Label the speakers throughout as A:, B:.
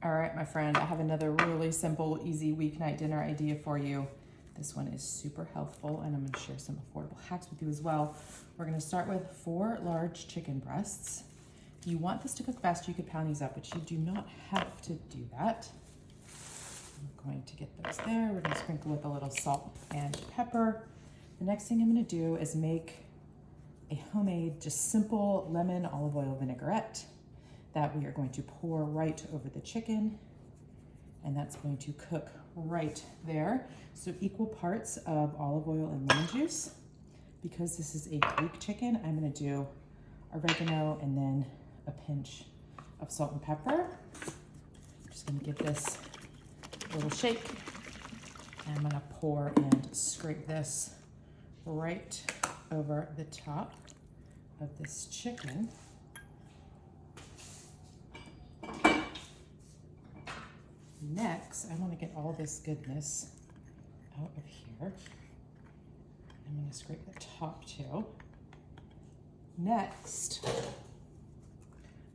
A: All right, my friend, I have another really simple, easy weeknight dinner idea for you. This one is super healthful, and I'm gonna share some affordable hacks with you as well. We're gonna start with 4 large chicken breasts. If you want this to cook fast, you could pound these up, but you do not have to do that. I'm going to get those there. We're gonna sprinkle with a little salt and pepper. The next thing I'm gonna do is make a homemade, just simple lemon olive oil vinaigrette that we are going to pour right over the chicken, and that's going to cook right there. So equal parts of olive oil and lemon juice. Because this is a Greek chicken, I'm gonna do oregano and then a pinch of salt and pepper. I'm just gonna give this a little shake, and I'm gonna pour and scrape this right over the top of this chicken. Next, I want to get all this goodness out of here. I'm going to scrape the top too. Next,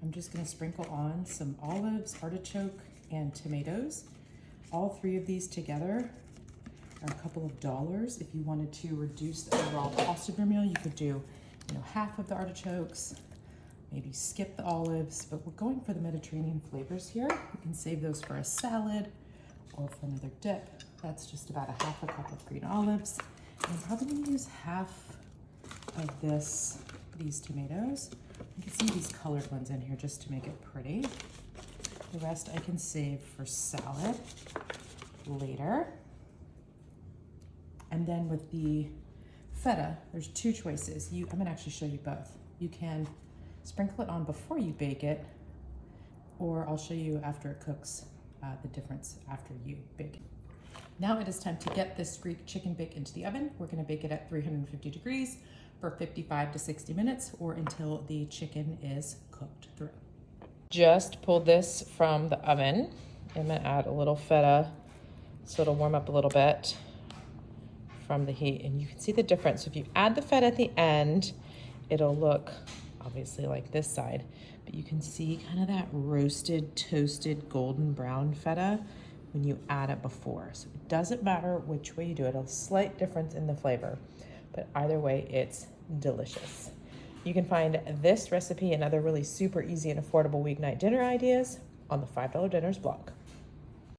A: I'm just going to sprinkle on some olives, artichoke, and tomatoes. All 3 of these together are a couple of dollars. If you wanted to reduce the overall cost of your meal, you could do, half of the artichokes, maybe skip the olives, but we're going for the Mediterranean flavors here. You can save those for a salad or for another dip. That's just about a half a cup of green olives. And I'm probably gonna use half of these tomatoes. You can see these colored ones in here just to make it pretty. The rest I can save for salad later. And then with the feta, there's 2 choices. I'm gonna actually show you both. You can sprinkle it on before you bake it, or I'll show you after it cooks, the difference after you bake it. Now it is time to get this Greek chicken bake into the oven. We're gonna bake it at 350 degrees for 55 to 60 minutes or until the chicken is cooked through. Just pulled this from the oven. I'm gonna add a little feta so it'll warm up a little bit from the heat, and you can see the difference. So if you add the feta at the end, it'll look obviously like this side, but you can see kind of that roasted, toasted, golden brown feta when you add it before. So it doesn't matter which way you do it, a slight difference in the flavor, but either way, it's delicious. You can find this recipe and other really super easy and affordable weeknight dinner ideas on the $5 Dinners blog.